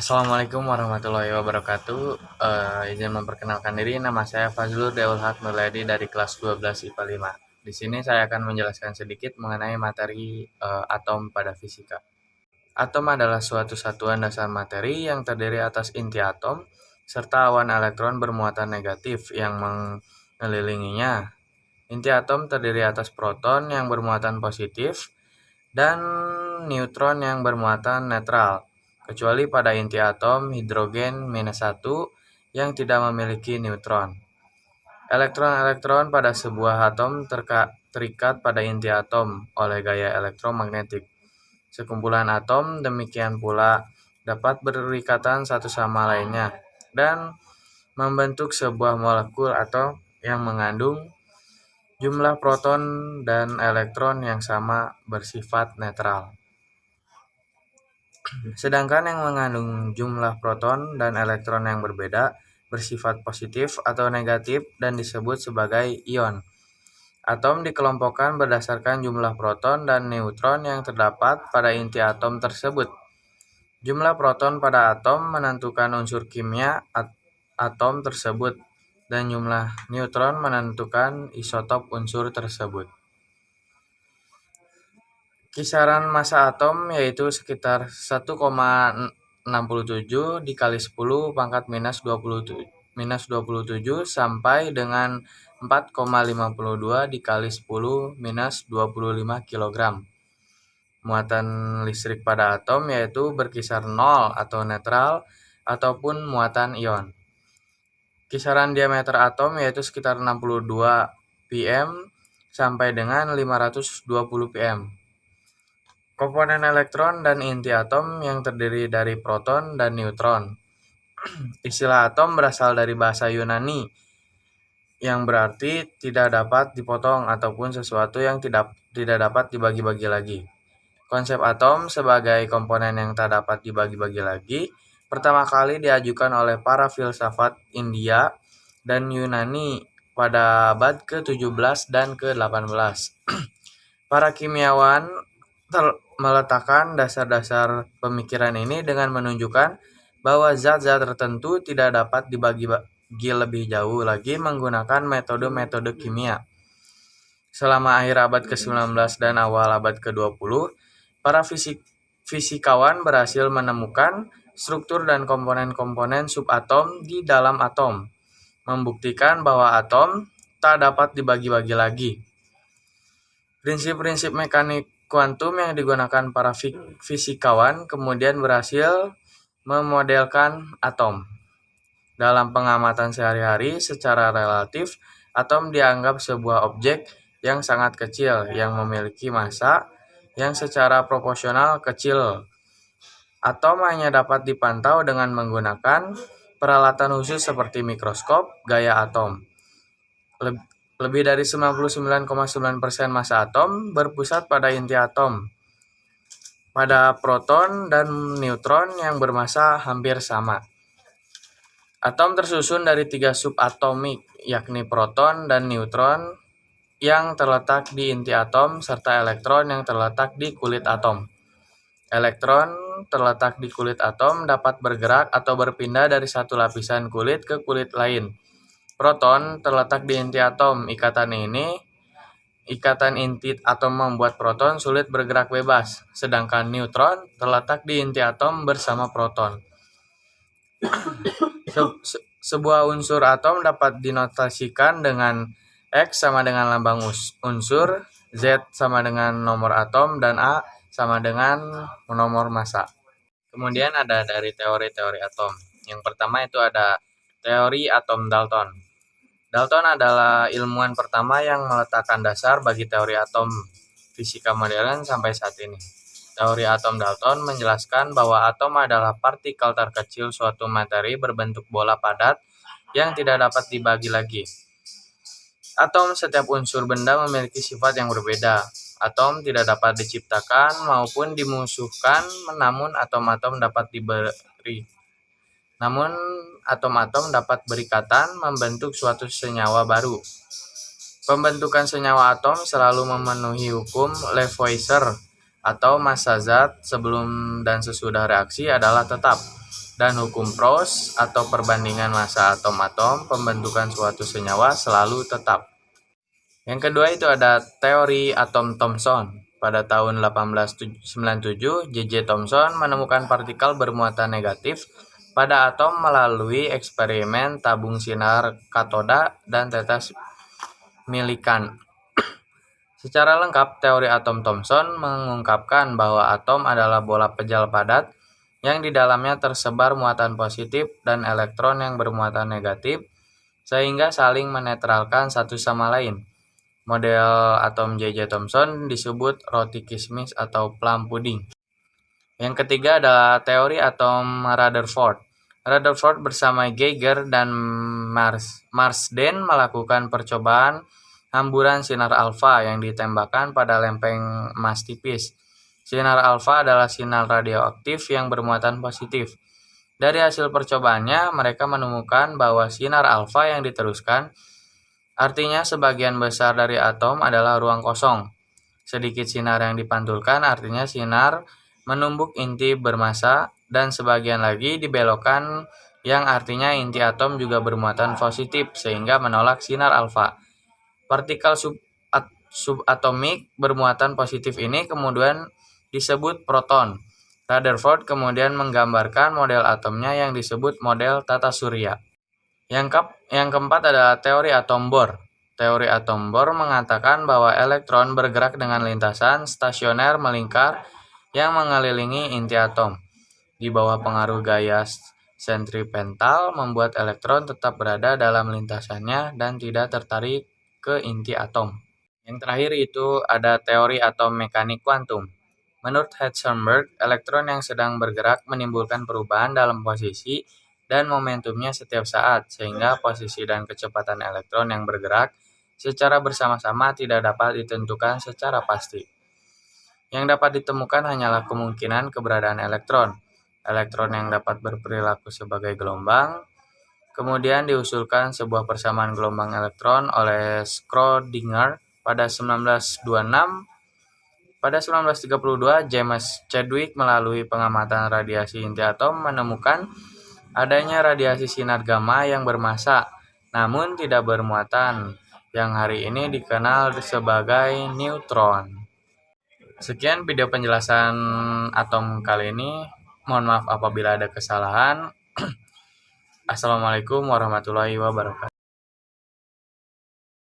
Assalamualaikum warahmatullahi wabarakatuh. Izin memperkenalkan diri, nama saya Fazlur Deul Haq Nurledi dari kelas 12 IPA 5. Di sini saya akan menjelaskan sedikit mengenai materi atom pada fisika. Atom adalah suatu satuan dasar materi yang terdiri atas inti atom serta awan elektron bermuatan negatif yang mengelilinginya. Inti atom terdiri atas proton yang bermuatan positif dan neutron yang bermuatan netral, kecuali pada inti atom hidrogen -1 yang tidak memiliki neutron. Elektron-elektron pada sebuah atom terikat pada inti atom oleh gaya elektromagnetik. Sekumpulan atom demikian pula dapat berikatan satu sama lainnya dan membentuk sebuah molekul atau yang mengandung jumlah proton dan elektron yang sama bersifat netral. Sedangkan yang mengandung jumlah proton dan elektron yang berbeda bersifat positif atau negatif dan disebut sebagai ion. Atom dikelompokkan berdasarkan jumlah proton dan neutron yang terdapat pada inti atom tersebut. Jumlah proton pada atom menentukan unsur kimia atom tersebut dan jumlah neutron menentukan isotop unsur tersebut. Kisaran massa atom yaitu sekitar 1,67 dikali 10 pangkat minus 27 sampai dengan 4,52 dikali 10 minus 25 kg. Muatan listrik pada atom yaitu berkisar 0 atau netral ataupun muatan ion. Kisaran diameter atom yaitu sekitar 62 pm sampai dengan 520 pm. Komponen elektron dan inti atom yang terdiri dari proton dan neutron. Istilah atom berasal dari bahasa Yunani yang berarti tidak dapat dipotong ataupun sesuatu yang tidak dapat dibagi-bagi lagi. Konsep atom sebagai komponen yang tak dapat dibagi-bagi lagi pertama kali diajukan oleh para filsafat India dan Yunani pada abad ke-17 dan ke-18. Para kimiawan meletakkan dasar-dasar pemikiran ini dengan menunjukkan bahwa zat-zat tertentu tidak dapat dibagi lebih jauh lagi menggunakan metode-metode kimia. Selama akhir abad ke-19 dan awal abad ke-20, para fisikawan berhasil menemukan struktur dan komponen-komponen subatom di dalam atom, membuktikan bahwa atom tak dapat dibagi-bagi lagi. Prinsip-prinsip mekanik kuantum yang digunakan para fisikawan kemudian berhasil memodelkan atom. Dalam pengamatan sehari-hari, secara relatif, atom dianggap sebuah objek yang sangat kecil yang memiliki massa yang secara proporsional kecil. Atom hanya dapat dipantau dengan menggunakan peralatan khusus seperti mikroskop gaya atom. Lebih dari 99,9% massa atom berpusat pada inti atom, pada proton dan neutron yang bermassa hampir sama. Atom tersusun dari 3 subatomik, yakni proton dan neutron yang terletak di inti atom serta elektron yang terletak di kulit atom. Elektron terletak di kulit atom dapat bergerak atau berpindah dari satu lapisan kulit ke kulit lain. Proton terletak di inti atom. Ikatan inti atom membuat proton sulit bergerak bebas, sedangkan neutron terletak di inti atom bersama proton. Sebuah unsur atom dapat dinotasikan dengan X sama dengan lambang unsur, Z sama dengan nomor atom, dan A sama dengan nomor massa. Kemudian ada dari teori-teori atom. Yang pertama itu ada teori atom Dalton. Dalton adalah ilmuwan pertama yang meletakkan dasar bagi teori atom fisika modern sampai saat ini. Teori atom Dalton menjelaskan bahwa atom adalah partikel terkecil suatu materi berbentuk bola padat yang tidak dapat dibagi lagi. Atom setiap unsur benda memiliki sifat yang berbeda. Atom tidak dapat diciptakan maupun dimusuhkan, namun atom-atom dapat berikatan membentuk suatu senyawa baru. Pembentukan senyawa atom selalu memenuhi hukum Lavoisier atau massa zat sebelum dan sesudah reaksi adalah tetap, dan hukum Proust atau perbandingan massa atom-atom pembentukan suatu senyawa selalu tetap. Yang kedua itu ada teori atom Thomson. Pada tahun 1897, J.J. Thomson menemukan partikel bermuatan negatif pada atom melalui eksperimen tabung sinar katoda dan tetes Millikan. Secara lengkap, teori atom Thomson mengungkapkan bahwa atom adalah bola pejal padat yang di dalamnya tersebar muatan positif dan elektron yang bermuatan negatif, sehingga saling menetralkan satu sama lain. Model atom J.J. Thomson disebut roti kismis atau plum pudding. Yang ketiga adalah teori atom Rutherford. Rutherford bersama Geiger dan Marsden melakukan percobaan hamburan sinar alfa yang ditembakkan pada lempeng emas tipis. Sinar alfa adalah sinar radioaktif yang bermuatan positif. Dari hasil percobaannya, mereka menemukan bahwa sinar alfa yang diteruskan artinya sebagian besar dari atom adalah ruang kosong. Sedikit sinar yang dipantulkan artinya sinar menumbuk inti bermassa, dan sebagian lagi dibelokkan yang artinya inti atom juga bermuatan positif sehingga menolak sinar alfa. Partikel subatomik bermuatan positif ini kemudian disebut proton. Rutherford kemudian menggambarkan model atomnya yang disebut model tata surya. Yang keempat adalah teori atom Bohr. Teori atom Bohr mengatakan bahwa elektron bergerak dengan lintasan stasioner melingkar yang mengelilingi inti atom. Di bawah pengaruh gaya sentripetal membuat elektron tetap berada dalam lintasannya dan tidak tertarik ke inti atom. Yang terakhir itu ada teori atom mekanik kuantum. Menurut Heisenberg, elektron yang sedang bergerak menimbulkan perubahan dalam posisi dan momentumnya setiap saat, sehingga posisi dan kecepatan elektron yang bergerak secara bersama-sama tidak dapat ditentukan secara pasti. Yang dapat ditemukan hanyalah kemungkinan keberadaan elektron. Elektron yang dapat berperilaku sebagai gelombang. Kemudian diusulkan sebuah persamaan gelombang elektron oleh Schrödinger pada 1926. Pada 1932, James Chadwick melalui pengamatan radiasi inti atom menemukan adanya radiasi sinar gamma yang bermassa, namun tidak bermuatan, yang hari ini dikenal sebagai neutron. Sekian video penjelasan atom kali ini. Mohon maaf apabila ada kesalahan. Assalamualaikum warahmatullahi wabarakatuh.